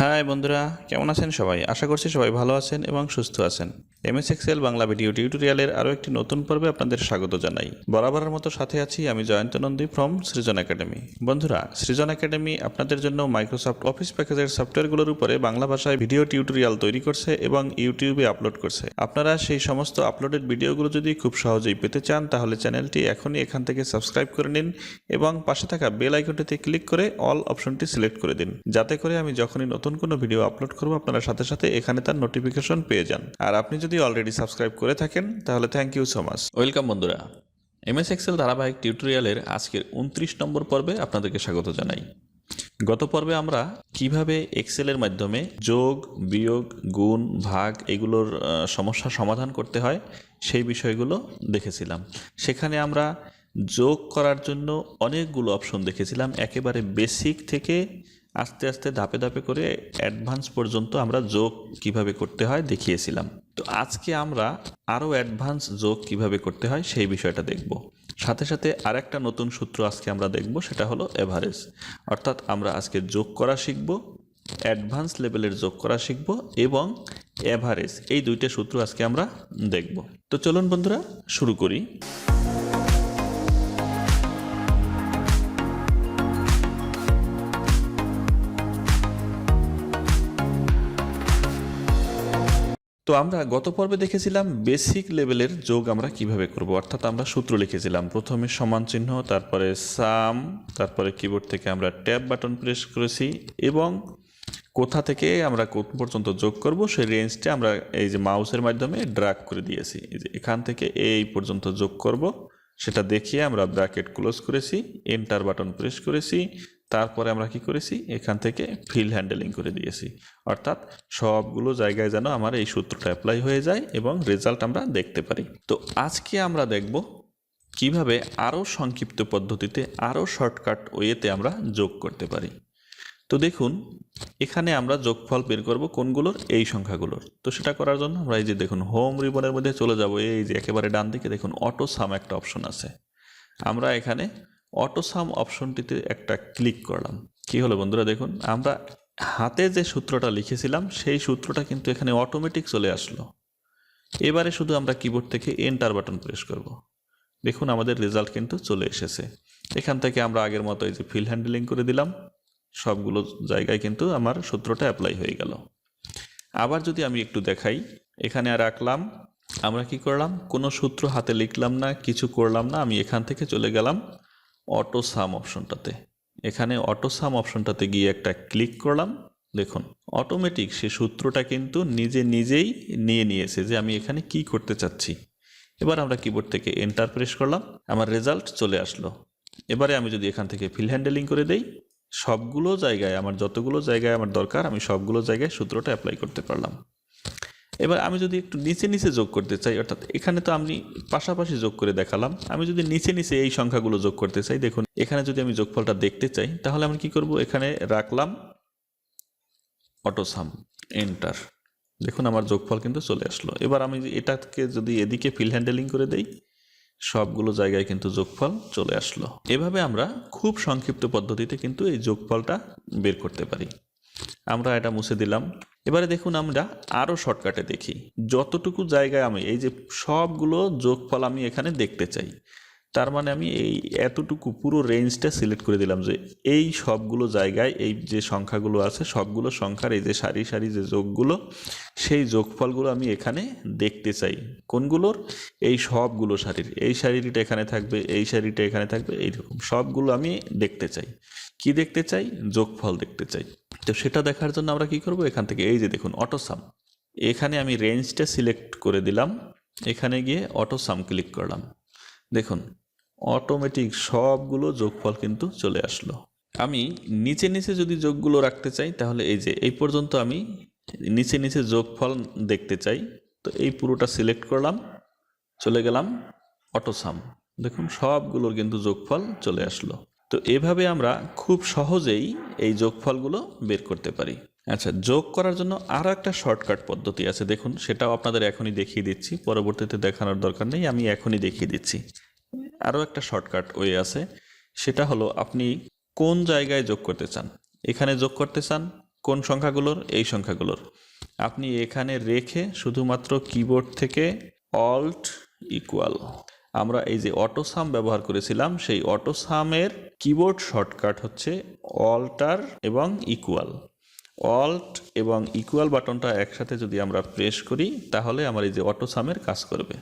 High বন্ধুরা, কেমন আছেন সবাই? আশা করছি সবাই ভালো আছেন এবং সুস্থ আছেন। এমএস এক্সেল বাংলা ভিডিও টিউটোরিয়ালের আরও একটি নতুন পর্বে আপনাদের স্বাগত জানাই। বরাবরের মতো সাথে আছি আমি Jayanta Nandi from Srijan academy. বন্ধুরা, সৃজন একাডেমি আপনাদের জন্য মাইক্রোসফট অফিস প্যাকেজের সফটওয়্যারগুলোর উপরে বাংলা ভাষায় ভিডিও টিউটোরিয়াল তৈরি করছে এবং ইউটিউবে আপলোড করছে। আপনারা সেই সমস্ত আপলোডেড ভিডিওগুলো যদি খুব সহজেই পেতে চান তাহলে চ্যানেলটি এখনই এখান থেকে সাবস্ক্রাইব করে নিন এবং পাশে থাকা বেল আইকনটিতে ক্লিক করে অল অপশনটি সিলেক্ট করে দিন, যাতে করে আমি যখনই নতুন কোনো ভিডিও আপলোড করব আপনারা সাথে সাথে এখানে তার নোটিফিকেশন পেয়ে যান। আর আপনি যদি অলরেডি সাবস্ক্রাইব করে থাকেন তাহলে thank you so much. Welcome বন্ধুরা, এমএস এক্সেল ধারাবাহিক টিউটোরিয়ালের আজকের 29 নম্বর পর্বে আপনাদেরকে স্বাগত জানাই। গত পর্বে আমরা কিভাবে এক্সেলের মাধ্যমে যোগ, বিয়োগ, গুণ, ভাগ এগুলোর সমস্যা সমাধান করতে হয় সেই বিষয়গুলো দেখেছিলাম। সেখানে আমরা যোগ করার জন্য অনেকগুলো অপশন দেখেছিলাম, একেবারে বেসিক থেকে আস্তে আস্তে ধাপে ধাপে করে অ্যাডভান্স পর্যন্ত আমরা যোগ কিভাবে করতে হয় দেখিয়েছিলাম। তো আজকে আমরা আরও অ্যাডভান্স যোগ কিভাবে করতে হয় সেই বিষয়টা দেখব। সাথে সাথে আরেকটা নতুন সূত্র আজকে আমরা দেখব, সেটা হলো এভারেজ। অর্থাৎ আমরা আজকে যোগ করা শিখব, অ্যাডভান্স লেভেলের যোগ করা শিখব এবং এভারেজ, এই দুইটা সূত্র আজকে আমরা দেখব। তো চলুন বন্ধুরা শুরু করি। তো আমরা গত পর্বে দেখেছিলাম বেসিক লেভেলের যোগ আমরা কিভাবে করব, অর্থাৎ আমরা সূত্র লিখেছিলাম। প্রথমে সমান চিহ্ন, তারপরে সাম, তারপরে কিবোর্ড থেকে আমরা ট্যাব বাটন প্রেস করেছি এবং কোথা থেকে আমরা কোন পর্যন্ত যোগ করব সেই রেঞ্জটা আমরা এই যে মাউসের মাধ্যমে ড্র্যাগ করে দিয়েছি। এই যে এখান থেকে এই পর্যন্ত যোগ করব সেটা দেখিয়ে আমরা ব্র্যাকেট ক্লোজ করেছি, এন্টার বাটন প্রেস করেছি। তারপরে আমরা কি করেছি, এখান থেকে ফিল হ্যান্ডেলিং করে দিয়েছি, অর্থাৎ সবগুলো জায়গায় যেন আমার এই সূত্রটা অ্যাপ্লাই হয়ে যায় এবং রেজাল্ট আমরা দেখতে পারি। তো আজকে আমরা দেখব কিভাবে আরও সংক্ষিপ্ত পদ্ধতিতে, আরও শর্টকাট ওয়েতে আমরা যোগ করতে পারি। তো দেখুন, এখানে আমরা যোগফল বের করব কোনগুলোর, এই সংখ্যাগুলোর। তো সেটা করার জন্য আমরা এই যে দেখুন হোম রিবনের মধ্যে চলে যাব। এই যে একেবারে ডান দিকে দেখুন অটোসাম একটা অপশন আছে। আমরা এখানে অটোসাম অপশনটিতে একটা ক্লিক করলাম। কি হলো বন্ধুরা, দেখুন আমরা হাতে যে সূত্রটা লিখেছিলাম সেই সূত্রটা কিন্তু এখানে অটোমেটিক চলে আসলো। এবারে শুধু আমরা কিবোর্ড থেকে এন্টার বাটন প্রেস করব। দেখুন আমাদের রেজাল্ট কিন্তু চলে এসেছে। এখান থেকে আমরা আগের মতো এই যে ফিল হ্যান্ডেলিং করে দিলাম, সবগুলো জায়গায় কিন্তু আমার সূত্রটা অ্যাপ্লাই হয়ে গেল। আবার যদি আমি একটু দেখাই, এখানে রাখলাম, আমরা কি করলাম, কোনো সূত্র হাতে লিখলাম না, কিছু করলাম না, আমি এখান থেকে চলে গেলাম অটোসাম অপশনটাতে। এখানে অটোসাম অপশনটাতে গিয়ে একটা ক্লিক করলাম। দেখুন অটোমেটিক সে সূত্রটা কিন্তু নিজে নিজেই নিয়ে নিয়েছে যে আমি এখানে কি করতে চাচ্ছি। এবার আমরা কিবোর্ড থেকে এন্টার প্রেস করলাম, আমার রেজাল্ট চলে আসলো। এবারে আমি যদি এখান থেকে ফিল হ্যান্ডেলিং করে দেই, সবগুলো জায়গায় আমার যতগুলো জায়গায় আমার দরকার আমি সবগুলো জায়গায় সূত্রটা অ্যাপ্লাই করতে পারলাম। এবার আমি যদি একটু নিচে নিচে যোগ করতে চাই, অর্থাৎ এখানে তো আমি পাশাপাশি যোগ করে দেখালাম, আমি যদি নিচে নিচে এই সংখ্যাগুলো যোগ করতে চাই, দেখুন এখানে যদি আমি যোগফলটা দেখতে চাই তাহলে আমি কি করব, এখানে রাখলাম অটোসাম, এন্টার। দেখুন আমার যোগফল কিন্তু চলে আসলো। এবার আমি এটাকে যদি এদিকে ফিল হ্যান্ডেলিং করে দেই, সবগুলো জায়গায় কিন্তু যোগফল চলে আসলো। এভাবে আমরা খুব সংক্ষিপ্ত পদ্ধতিতে কিন্তু এই যোগফলটা বের করতে পারি। আমরা এটা মুছে দিলাম। এবারে দেখুন আমরা আরও শর্টকাটে দেখি, যতটুকু জায়গায় আমি এই যে সবগুলো যোগফল আমি এখানে দেখতে চাই, তার মানে আমি এই এতটুকু পুরো রেঞ্জটা সিলেক্ট করে দিলাম যে এই সবগুলো জায়গায় এই যে সংখ্যাগুলো আছে সবগুলো সংখ্যার এই যে সারি সারি যে যোগগুলো, সেই যোগফলগুলো আমি এখানে দেখতে চাই। কোনগুলোর, এই সবগুলো সারির, এই সারিটা এখানে থাকবে, এই সারিটা এখানে থাকবে, এইরকম সবগুলো আমি দেখতে চাই। কি দেখতে চাই, যোগফল দেখতে চাই। তো সেটা দেখার জন্য আমরা কি করব, এখান থেকে এই যে দেখুন অটোসাম, এখানে আমি রেঞ্জটা সিলেক্ট করে দিলাম, এখানে গিয়ে অটোসাম ক্লিক করলাম। দেখুন অটোমেটিক সবগুলো যোগফল কিন্তু চলে আসলো। আমি নিচে নিচে যদি যোগগুলো রাখতে চাই তাহলে এই যে এই পর্যন্ত আমি নিচে নিচে যোগফল দেখতে চাই, তো এই পুরোটা সিলেক্ট করলাম, চলে গেলাম অটোসাম। দেখুন সবগুলোর কিন্তু যোগফল চলে আসলো। তো এভাবে আমরা খুব সহজেই এই যোগফলগুলো বের করতে পারি। আচ্ছা, যোগ করার জন্য আরও একটা শর্টকাট পদ্ধতি আছে, দেখুন সেটাও আপনাদের এখনই দেখিয়ে দিচ্ছি, পরবর্তীতে দেখানোর দরকার নেই, আমি এখনই দেখিয়ে দিচ্ছি। আরও একটা শর্টকাট ওয়ে আছে, সেটা হলো আপনি কোন জায়গায় যোগ করতে চান, এখানে যোগ করতে চান, কোন সংখ্যাগুলোর? এই সংখ্যাগুলোর। আপনি এখানে রেখে শুধুমাত্র কিবোর্ড থেকে অল্ট ইকুয়াল, আমরা এই যে অটোসাম ব্যবহার করেছিলাম সেই অটোসামের কিবোর্ড শর্টকাট হচ্ছে অল্টার এবং ইকুয়াল। অল্ট এবং ইকুয়াল বাটনটা একসাথে যদি আমরা প্রেস করি তাহলে আমার এই যে অটোসামের কাজ করবে।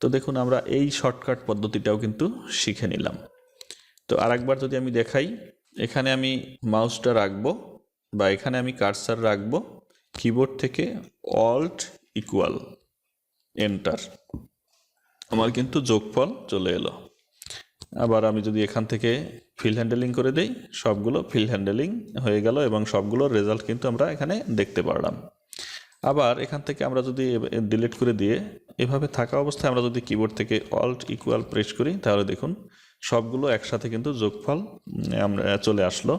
তো দেখুন আমরা এই শর্টকাট পদ্ধতিটাও কিন্তু শিখে নিলাম। তো আরেকবার যদি আমি দেখাই, এখানে আমি মাউসটা রাখবো বা এখানে আমি কার্সার রাখবো, কিবোর্ড থেকে অল্ট ইকুয়াল এন্টার, আমার কিন্তু যোগফল চলে এলো। আবার আমি যদি এখান থেকে ফিল হ্যান্ডেলিং করে দেই, সবগুলো ফিল হ্যান্ডেলিং হয়ে গেল এবং সবগুলোর রেজাল্ট কিন্তু আমরা এখানে দেখতে পারলাম। আবার এখান থেকে আমরা যদি ডিলিট করে দিয়ে এভাবে থাকা অবস্থায় আমরা যদি কিবোর্ড থেকে অল্ট ইকুয়াল প্রেস করি তাহলে দেখুন সবগুলো একসাথে কিন্তু যোগফল আমরা চলে আসলো।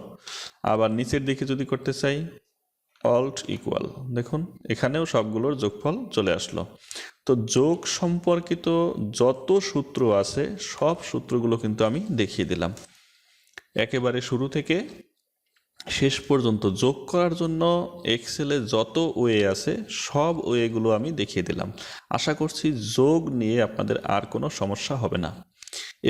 আবার নিচের দিকে যদি করতে চাই অল্ট ইকুয়াল, দেখুন এখানেও সবগুলোর যোগফল চলে আসলো। তো যোগ সম্পর্কিত যত সূত্র আছে সব সূত্রগুলো কিন্তু আমি দেখিয়ে দিলাম, একেবারে শুরু থেকে শেষ পর্যন্ত। যোগ করার জন্য এক্সেলে যত ওয়ে আছে সব ওয়েগুলো আমি দেখিয়ে দিলাম। আশা করছি যোগ নিয়ে আপনাদের আর কোনো সমস্যা হবে না।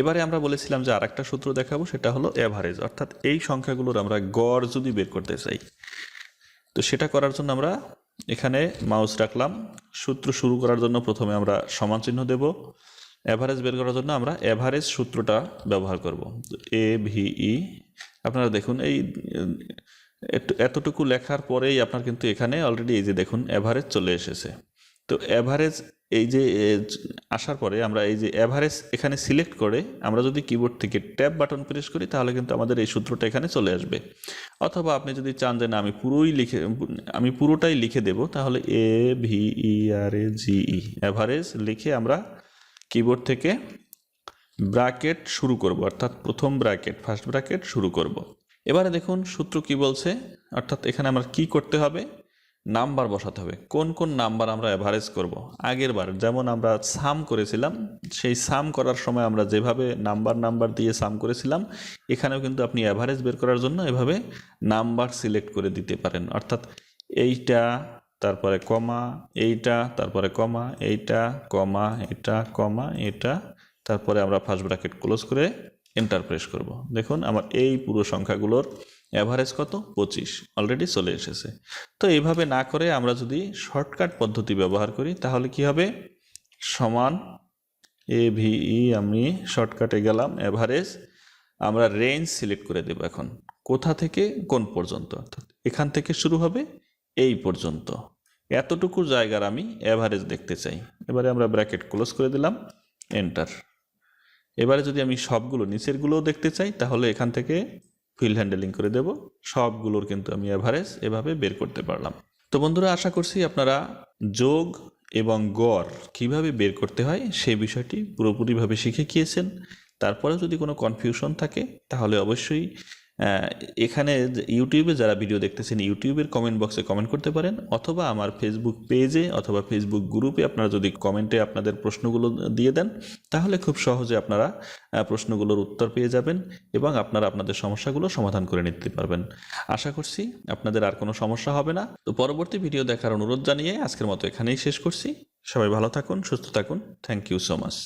এবারে আমরা বলেছিলাম যে আরেকটা সূত্র দেখাবো, সেটা হলো অ্যাভারেজ, অর্থাৎ এই সংখ্যাগুলোর আমরা গড় যদি বের করতে চাই। তো সেটা করার জন্য আমরা এখানে মাউস রাখলাম। সূত্র শুরু করার জন্য প্রথমে আমরা সমান চিহ্ন দেব। অ্যাভারেজ বের করার জন্য আমরা অ্যাভারেজ সূত্রটা ব্যবহার করব, AVE। আপনারা দেখুন এই এতটুকু লেখার পরেই আপনার কিন্তু এখানে অলরেডি এই যে দেখুন অ্যাভারেজ চলে এসেছে। তো অ্যাভারেজ এই যে আসার পরে আমরা এই যে অ্যাভারেজ এখানে সিলেক্ট করে আমরা যদি কিবোর্ড থেকে ট্যাব বাটন প্রেস করি তাহলে কিন্তু আমাদের এই সূত্রটা এখানে চলে আসবে। অথবা আপনি যদি চান যে না আমি পুরোটাই লিখে দেব, তাহলে AVERAGE অ্যাভারেজ লিখে আমরা কিবোর্ড থেকে ব্র্যাকেট শুরু করব, অর্থাৎ প্রথম ব্র্যাকেট ফার্স্ট ব্র্যাকেট শুরু করব। এবারে দেখুন সূত্র কি বলছে, অর্থাৎ এখানে আমরা কি করতে হবে, নাম্বার বসাতে হবে। কোন কোন নাম্বার আমরা অ্যাভারেজ করব। আগের বার যেমন আমরা সাম করেছিলাম, সেই সাম করার সময় আমরা যেভাবে নাম্বার দিয়ে সাম করেছিলাম, এখানেও কিন্তু আপনি অ্যাভারেজ বের করার জন্য এভাবে নাম্বার সিলেক্ট করে দিতে পারেন। অর্থাৎ এইটা, তারপরে কমা, এইটা, তারপরে কমা, এইটা, কমা, এটা, কমা, এটা, তারপরে আমরা ফার্স্ট ব্র্যাকেট ক্লোজ করে এন্টার প্রেস করব। দেখুন আমার এই পুরো সংখ্যাগুলোর অ্যাভারেজ কত, 25 অলরেডি চলে এসেছে। তো এইভাবে না করে আমরা যদি শর্টকাট পদ্ধতি ব্যবহার করি তাহলে কি হবে, সমান AVE, আমি শর্টকাটে গেলাম, অ্যাভারেজ, আমরা রেঞ্জ সিলেক্ট করে দেব। এখন কোথা থেকে কোন পর্যন্ত, অর্থাৎ এখান থেকে শুরু হবে এই পর্যন্ত, এতটুকু জায়গার আমি অ্যাভারেজ দেখতে চাই। এবারে আমরা ব্র্যাকেট ক্লোজ করে দিলাম, এন্টার। এবারে যদি আমি সবগুলো নিচেরগুলোও দেখতে চাই তাহলে এখান থেকে ফিল হ্যান্ডেলিং করে দেব, সবগুলোর কিন্তু আমি অ্যাভারেজ এভাবে বের করতে পারলাম। তো বন্ধুরা আশা করছি আপনারা যোগ এবং গড় কিভাবে বের করতে হয় সেই বিষয়টি পুরোপুরিভাবে শিখে গিয়েছেন। তারপরে যদি কোনো কনফিউশন থাকে তাহলে অবশ্যই এখানে ইউটিউবে যারা ভিডিও দেখতেছেন ইউটিউবের কমেন্ট বক্সে কমেন্ট করতে পারেন, অথবা আমার ফেসবুক পেজে অথবা ফেসবুক গ্রুপে আপনারা যদি কমেন্টে আপনাদের প্রশ্নগুলো দিয়ে দেন তাহলে খুব সহজে আপনারা প্রশ্নগুলোর উত্তর পেয়ে যাবেন এবং আপনারা আপনাদের সমস্যাগুলো সমাধান করে নিতে পারবেন। আশা করছি আপনাদের আর কোনো সমস্যা হবে না। তো পরবর্তী ভিডিও দেখার অনুরোধ জানিয়ে আজকের মতো এখানেই শেষ করছি। সবাই ভালো থাকুন, সুস্থ থাকুন। Thank you so much.